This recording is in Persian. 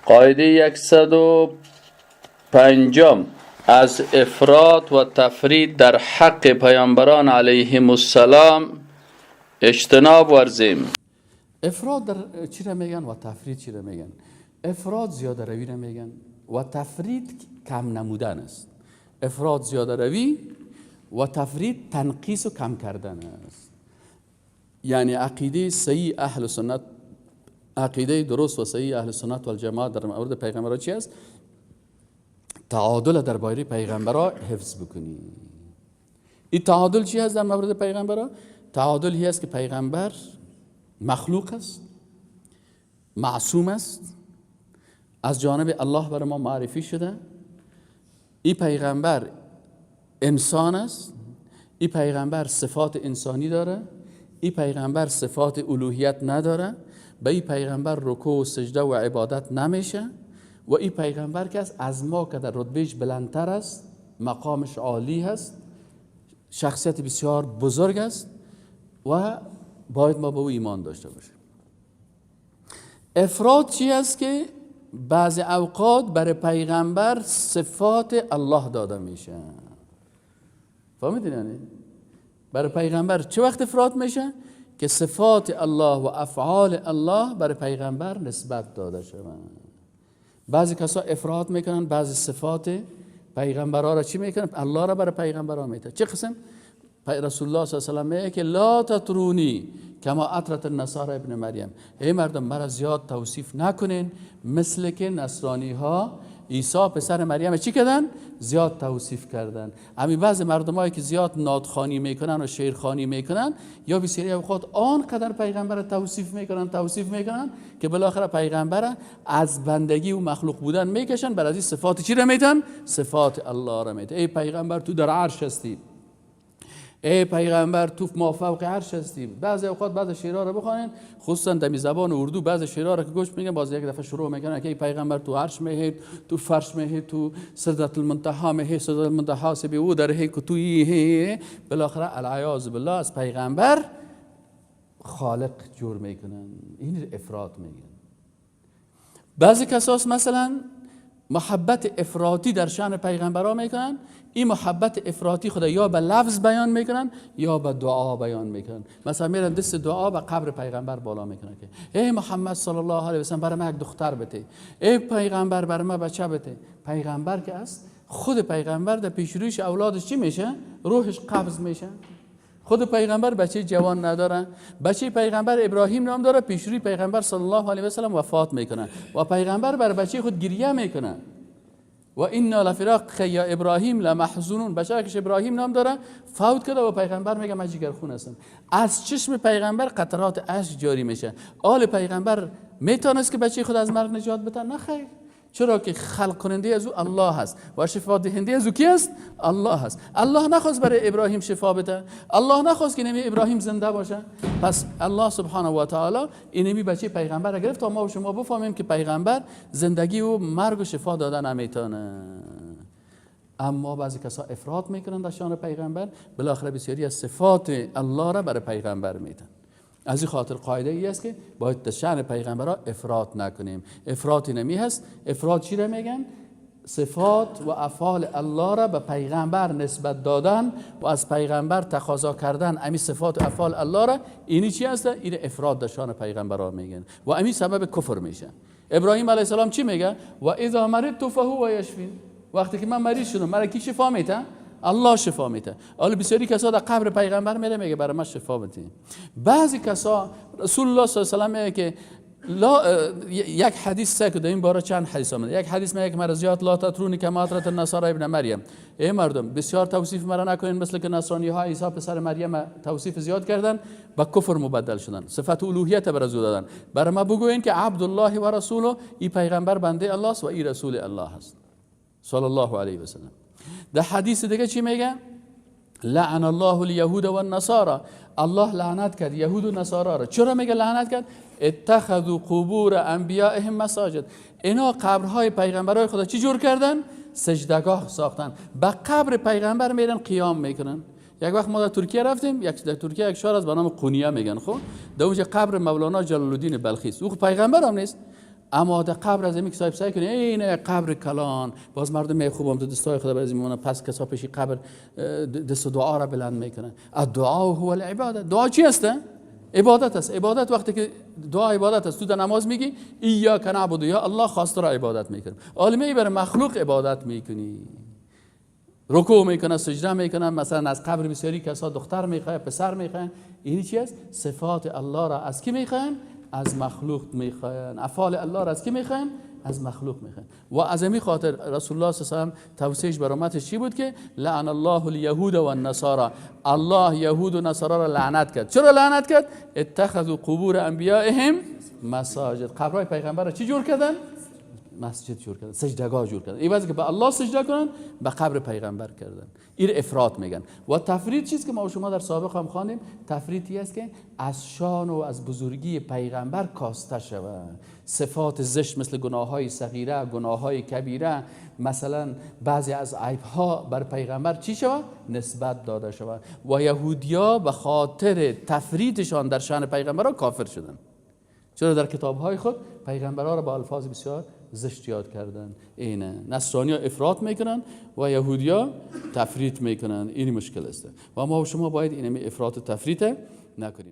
قاعده 105 از افراط و تفرید در حق پیامبران علیهم السلام اجتناب ورزیم. افراد در چی را میگن و تفرید چی را میگن؟ افراد زیاده روی را میگن و تفرید کم نمودن است. افراد زیاده روی و تفرید تنقیص و کم کردن است. یعنی عقیده صحیح اهل سنت، عقیده درست و صحیح اهل سنت و الجماعت در مورد پیغمبران چی است؟ تعادل درباره پیغمبران حفظ بکنی. این تعادل چی هست در مورد پیغمبران؟ تعادل هی است که پیغمبر مخلوق است، معصوم است، از جانب الله بر ما معرفی شده. این پیغمبر انسان است، این پیغمبر صفات انسانی داره، این پیغمبر صفات الوهیت نداره، به این پیغمبر رکوع و سجده و عبادت نمیشه و این پیغمبر که از ما که در رتبهش بلندتر است، مقامش عالی هست، شخصیت بسیار بزرگ است و باید ما به او ایمان داشته باشیم. افراد چی است که بعض اوقات برای پیغمبر صفات الله داده میشه. فهمیدین یعنی؟ برای پیغمبر چه وقت افراد میشه؟ که صفات الله و افعال الله برای پیغمبر نسبت داده شده. بعضی کسا افراد میکنن، بعضی صفات پیغمبرها را چی میکنن؟ الله را برای پیغمبرها میده. چه قسم؟ رسول الله صلی الله علیه و آله میگه که لا تطرونی کما اطرت النصارى ابن مریم. ای مردم مرا زیاد توصیف نکنین مثل که نصرانی ها عیسی پسر مریم چی کردن؟ زیاد توصیف کردن. امی بعض مردمایی که زیاد نادخوانی میکنن و شعرخوانی میکنن یا بسیاری اوقات آنقدر پیغمبر توصیف میکنن که بالاخره پیغمبر از بندگی و مخلوق بودن میکشن، بر از این صفات چی را میتن؟ صفات الله را میتن. ای پیغمبر تو در عرش هستی، ای پیغمبر تو مافوق عرش هستی. بعضی اوقات بعضی شعرها رو بخونین، خصوصا در زبان اردو بعضی شعرها رو که گوش میگن، باز یک دفعه شروع میکنن که ای پیغمبر تو عرش میه، تو فرش میه، تو سدرة المنتهی میه، سدرة المنتهی سے به او در ہے که تو هی. بالاخره العیاذ بالله از پیغمبر خالق جور میکنن. این افراط میگن. بعضی کساس مثلا محبت افراطی در شأن پیغمبرها میکنن. این محبت افراطی خدا یا به لفظ بیان میکنن یا به دعا بیان میکنن. مثلا میرن دست دعا به قبر پیغمبر بالا میکنن که ای محمد صلی الله علیه و سلم برای من یک دختر بده، ای پیغمبر برای من بچه بده. پیغمبر که است، خود پیغمبر در پیش رویش اولادش چی میشه؟ روحش قبض میشه. خود پیغمبر بچه جوان نداره. بچه پیغمبر ابراهیم نام داره، پیش روی پیغمبر صلی الله علیه و سلم وفات میکنه و پیغمبر بر بچه خود گریه میکنه. و اینا لفراق یا ابراهیم لمحزونون. بچه که ابراهیم نام داره فوت کرده و پیغمبر میگه من جگرخون هستم. از چشم پیغمبر قطرات اشک جاری میشه. آل پیغمبر میتونست که بچه خود از مرگ نجات بده؟ نه خیر. چرا که خلق کننده از او الله هست و شفا دهنده از او کی است؟ الله هست. الله نخواست برای ابراهیم شفا بده، الله نخواست که نمی ابراهیم زنده باشه. پس الله سبحانه و تعالی اینمی بچه پیغمبر را گرفت تا ما و شما بفهمیم که پیغمبر زندگی و مرگ و شفا دادن نمیتونه. اما بعضی کسا افراط میکنن در شان پیغمبر، بالاخره بسیاری از صفات الله را برای پیغمبر میدن. از این خاطر قاعده ای است که باید در شأن پیغمبرها افراط نکنیم. افراطی نمی هست. افراط چی را میگن؟ صفات و افعال الله را به پیغمبر نسبت دادن و از پیغمبر تقاضا کردن امی صفات و افعال الله را، اینی چی هست؟ این افراط در شأن پیغمبرها میگن و امی سبب کفر میشه. ابراهیم علیه السلام چی میگه؟ و اذا مرضت فهو یشفین. وقتی که من مریض شدم مرا کی شفا میده؟ الله شفا میده. حالا بسیاری کسا در قبر پیغمبر میره میگه برای من شفا بده. بعضی کسا رسول الله صلی الله علیه و آله میگه که یک حدیث که در این باره چند حدیث آمده. یک حدیث میگه که مرضیات لا تطرونی کما اطرت النصارى ابن مریم. ای مردم بسیار توصیف مرا نکنین مثل که نصرانی ها عیسی پسر مریم توصیف زیاد کردن، با کفر مبدل شدن، صفت الوهیت بر از او دادن. برای ما بگوین که عبدالله و رسوله، این پیغمبر بنده الله است و این رسول الله است صلی الله علیه و سلم. در حدیث دیگه چی میگه؟ لعن الله الیهود و النصارى. الله لعنت کرد یهود و نصارا را. چرا میگه لعنت کرد؟ اتخذوا قبور انبیائهم مساجد. اینا قبرهای پیغمبرای خدا چی جور کردن؟ سجدگاه ساختن. به قبر پیغمبر میرن قیام میکنن. یک وقت ما در ترکیه رفتیم، در ترکیه یک شهر از به نام قونیه میگن. خب در اونجا قبر مولانا جلال الدین بلخی است. او پیغمبر هم نیست، اما در قبر از اینکه صاحب سعی کنه این قبر کلان، باز مردم خوبم تو دستای خدا برای میمونه، پس کسا پیش قبر دست دعا را بلند میکنه. الدعاء هو العباده. دعا چی هسته؟ عبادت است. عبادت وقتی که دعا عبادت است، تو در نماز میگی ایاک نعبد، یا الله خواسته را عبادت میکنه. عالمه برای مخلوق عبادت میکنی، رکوع میکنه، سجده میکنه، مثلا از قبر بسیاری کسا دختر میخواه، پسر میخواه. این چی است؟ صفات الله را از کی میخواین؟ از مخلوق میخواین. افعال الله را از کی میخواین؟ از مخلوق میخواین. و از همین خاطر رسول الله صلی الله علیه و آله توصیهش بر امتش چی بود که لعن الله الیهود و النصارى، الله یهود و نصارا را لعنت کرد. چرا لعنت کرد؟ اتخذوا قبور انبیائهم مساجد. قبرهای پیغمبر را چی جور کردن؟ مسجد جور کردن، سجدگاه جور کردن. این واسه که به الله سجده کنن، به قبر پیغمبر کردن. این افراط میگن. و تفرید چیزی که ما و شما در سابق هم خواندیم، تفریطی است که از شان و از بزرگی پیغمبر کاسته شود. صفات زشت مثل گناههای صغیره، گناههای کبیره، مثلا بعضی از عیبها بر پیغمبر چی شود؟ نسبت داده شود. و یهودیا به خاطر تفریطشان در شان پیغمبر کافر شدن. چرا در کتابهای خود پیغمبرها را با الفاظ بسیار زشت یاد کردن. اینه نصرانی‌ها افراط میکنن و یهودی‌ها تفریط میکنن. این مشکل است و ما و شما باید این افراط و تفریط نکنیم.